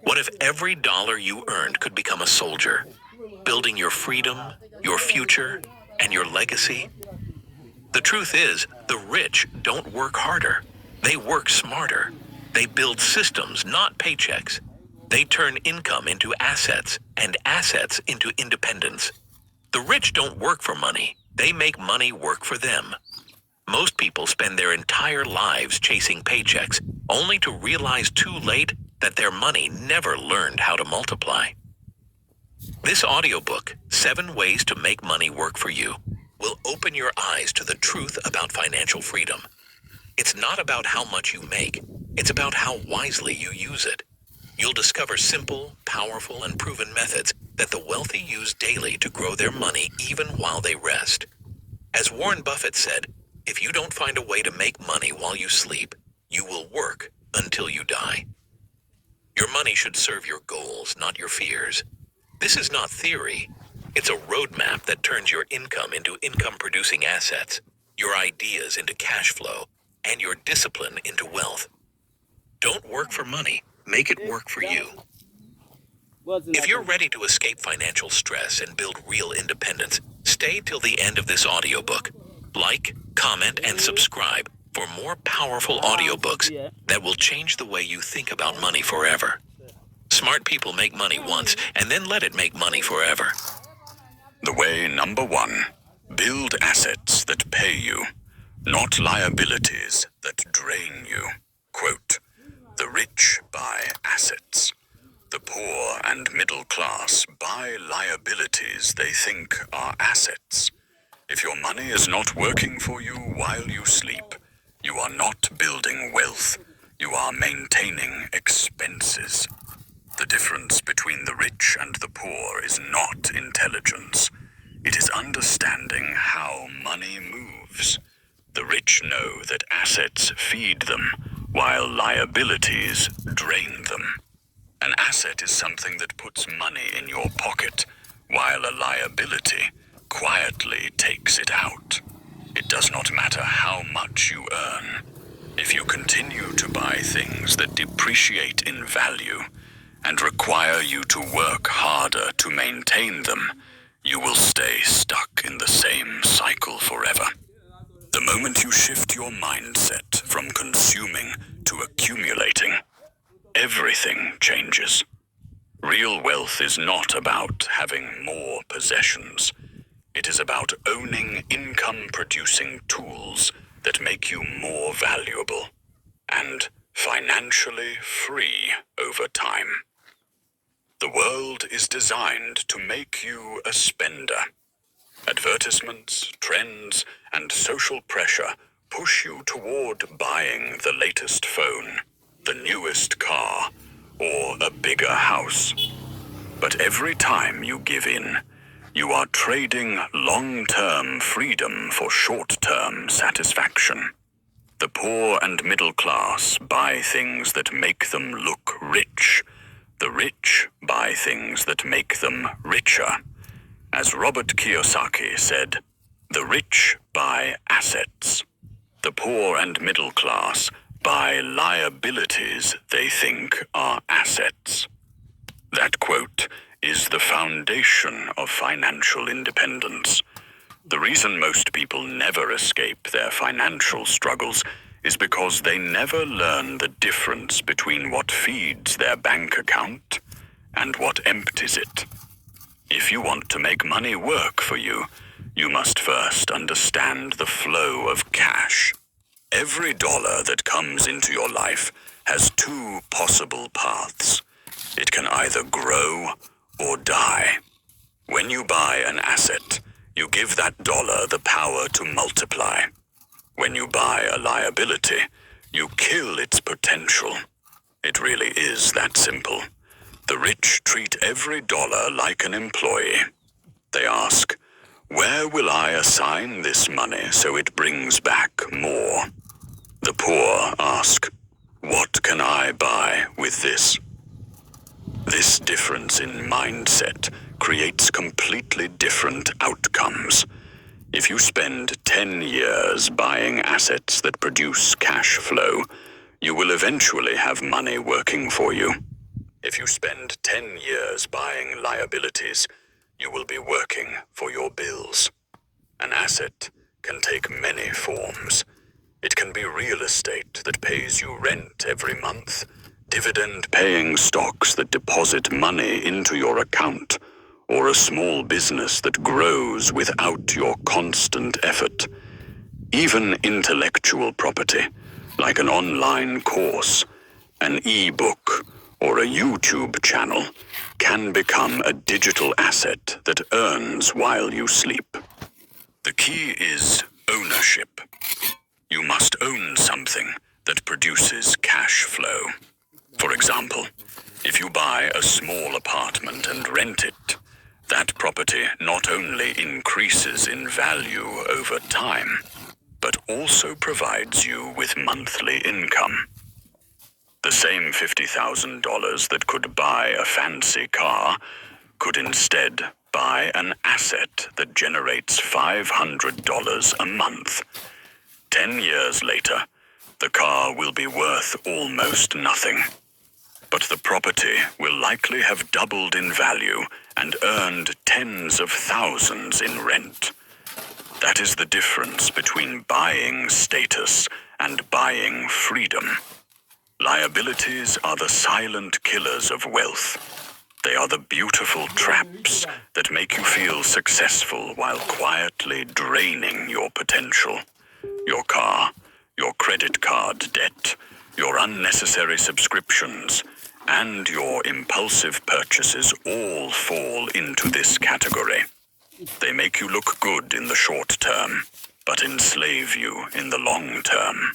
What if every dollar you earned could become a soldier, building your freedom, your future, and your legacy? The truth is, the rich don't work harder. They work smarter. They build systems, not paychecks. They turn income into assets and assets into independence. The rich don't work for money. They make money work for them. Most people spend their entire lives chasing paychecks, only to realize too late that their money never learned how to multiply. This audiobook, 7 Ways to Make Money Work for You, will open your eyes to the truth about financial freedom. It's not about how much you make. It's about how wisely you use it. You'll discover simple, powerful, and proven methods that the wealthy use daily to grow their money even while they rest. As Warren Buffett said, if you don't find a way to make money while you sleep, you will work until you die. Your money should serve your goals, not your fears. This is not theory. It's a roadmap that turns your income into income-producing assets, your ideas into cash flow, and your discipline into wealth. Don't work for money. Make it work for you. If you're ready to escape financial stress and build real independence, stay till the end of this audiobook. Like, comment, and subscribe for more powerful audiobooks that will change the way you think about money forever. Smart people make money once and then let it make money forever. The way number 1, build assets that pay you, not liabilities that drain you. Quote, the rich buy assets. The poor and middle class buy liabilities they think are assets. If your money is not working for you while you sleep, you are not building wealth. You are maintaining expenses. The difference between the rich and the poor is not intelligence. It is understanding how money moves. The rich know that assets feed them, while liabilities drain them. An asset is something that puts money in your pocket, while a liability quietly takes it out. It does not matter how much you earn. If you continue to buy things that depreciate in value and require you to work harder to maintain them, you will stay stuck in the same cycle forever. The moment you shift your mindset from consuming to accumulating, everything changes. Real wealth is not about having more possessions. It is about owning income-producing tools that make you more valuable and financially free over time. The world is designed to make you a spender. Advertisements, trends, and social pressure push you toward buying the latest phone, the newest car, or a bigger house. But every time you give in, you are trading long-term freedom for short-term satisfaction. The poor and middle class buy things that make them look rich. The rich buy things that make them richer. As Robert Kiyosaki said, the rich buy assets. The poor and middle class buy liabilities they think are assets. That quote is the foundation of financial independence. The reason most people never escape their financial struggles is because they never learn the difference between what feeds their bank account and what empties it. If you want to make money work for you, you must first understand the flow of cash. Every dollar that comes into your life has 2 possible paths. It can either grow or die. When you buy an asset, you give that dollar the power to multiply. When you buy a liability, you kill its potential. It really is that simple. The rich treat every dollar like an employee. They ask, where will I assign this money so it brings back more? The poor ask, what can I buy with this? This difference in mindset creates completely different outcomes. If you spend 10 years buying assets that produce cash flow, you will eventually have money working for you. If you spend 10 years buying liabilities, you will be working for your bills. An asset can take many forms. It can be real estate that pays you rent every month, dividend-paying stocks that deposit money into your account, or a small business that grows without your constant effort. Even intellectual property, like an online course, an e-book, or a YouTube channel, can become a digital asset that earns while you sleep. The key is ownership. You must own something that produces cash flow. For example, if you buy a small apartment and rent it, that property not only increases in value over time, but also provides you with monthly income. The same $50,000 that could buy a fancy car could instead buy an asset that generates $500 a month. 10 years later, the car will be worth almost nothing. But the property will likely have doubled in value and earned tens of thousands in rent. That is the difference between buying status and buying freedom. Liabilities are the silent killers of wealth. They are the beautiful traps that make you feel successful while quietly draining your potential. Your car, your credit card debt, your unnecessary subscriptions, and your impulsive purchases all fall into this category. They make you look good in the short term, but enslave you in the long term.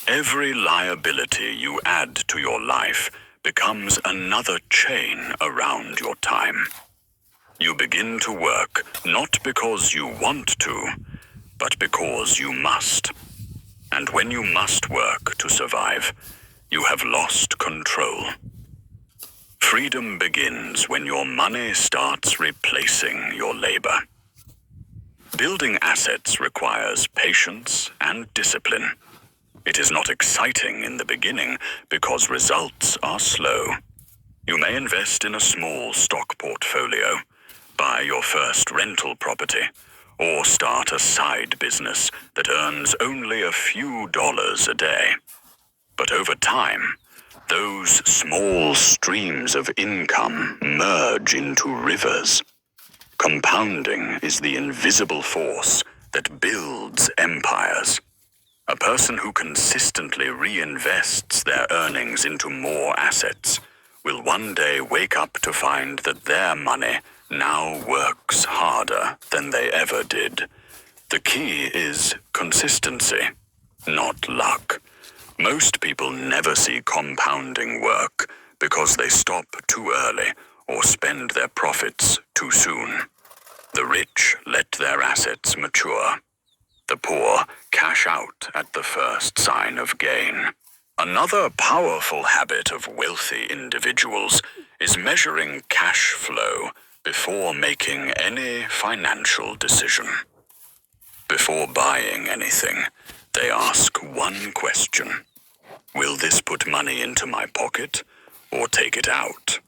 Every liability you add to your life becomes another chain around your time. You begin to work not because you want to, but because you must. And when you must work to survive, you have lost control. Freedom begins when your money starts replacing your labor. Building assets requires patience and discipline. It is not exciting in the beginning because results are slow. You may invest in a small stock portfolio, buy your first rental property, or start a side business that earns only a few dollars a day. But over time, those small streams of income merge into rivers. Compounding is the invisible force that builds empires. A person who consistently reinvests their earnings into more assets will one day wake up to find that their money now works harder than they ever did. The key is consistency, not luck. Most people never see compounding work because they stop too early or spend their profits too soon. The rich let their assets mature. The poor cash out at the first sign of gain. Another powerful habit of wealthy individuals is measuring cash flow before making any financial decision. Before buying anything, they ask one question. Will this put money into my pocket or take it out?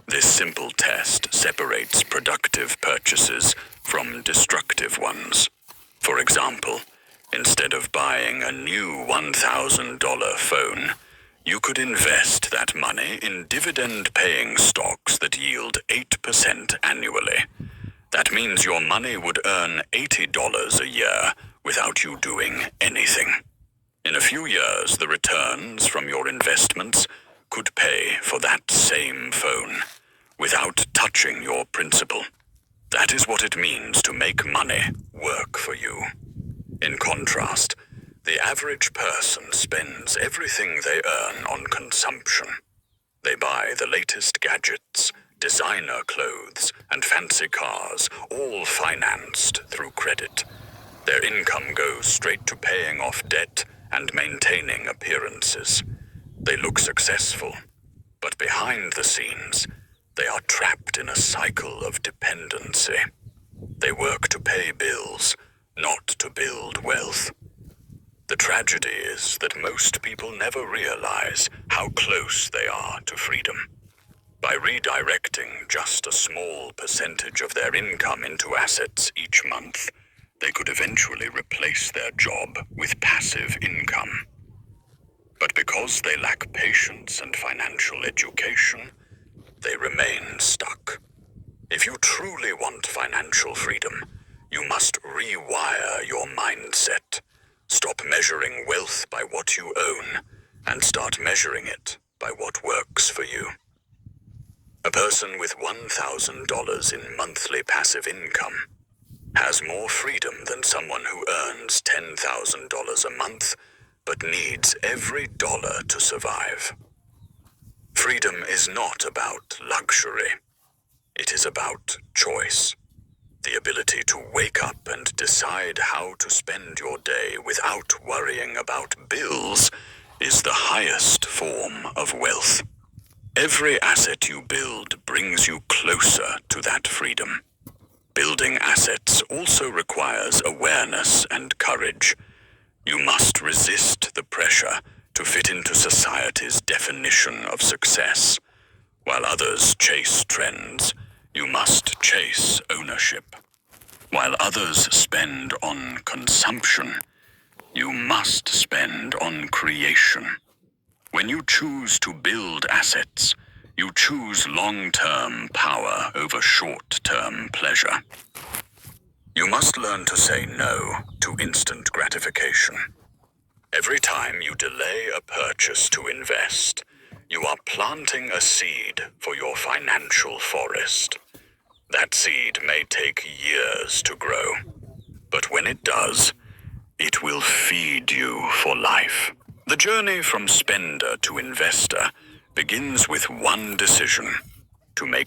This simple test separates productive purchases from destructive ones. For example, instead of buying a new $1,000 phone, you could invest that money in dividend-paying stocks that yield 8% annually. That means your money would earn $80 a year without you doing anything. In a few years, the returns from your investments could pay for that same phone without touching your principal. That is what it means to make money work for you. In contrast, the average person spends everything they earn on consumption. They buy the latest gadgets, designer clothes, and fancy cars, all financed through credit. Their income goes straight to paying off debt and maintaining appearances. They look successful, but behind the scenes, they are trapped in a cycle of dependency. They work to pay bills, not to build wealth. The tragedy is that most people never realize how close they are to freedom. By redirecting just a small percentage of their income into assets each month, they could eventually replace their job with passive income. But because they lack patience and financial education, they remain stuck. If you truly want financial freedom, you must rewire your mindset. Stop measuring wealth by what you own and start measuring it by what works for you. A person with $1,000 in monthly passive income has more freedom than someone who earns $10,000 a month but needs every dollar to survive. Freedom is not about luxury. It is about choice. The ability to wake up and decide how to spend your day without worrying about bills is the highest form of wealth. Every asset you build brings you closer to that freedom. Building assets also requires awareness and courage. You must resist the pressure to fit into society's definition of success. While others chase trends, you must chase ownership. While others spend on consumption, you must spend on creation. When you choose to build assets, you choose long-term power over short-term pleasure. You must learn to say no to instant gratification. Every time you delay a purchase to invest, you are planting a seed for your financial forest. That seed may take years to grow, but when it does, it will feed you for life. The journey from spender to investor begins with one decision: to make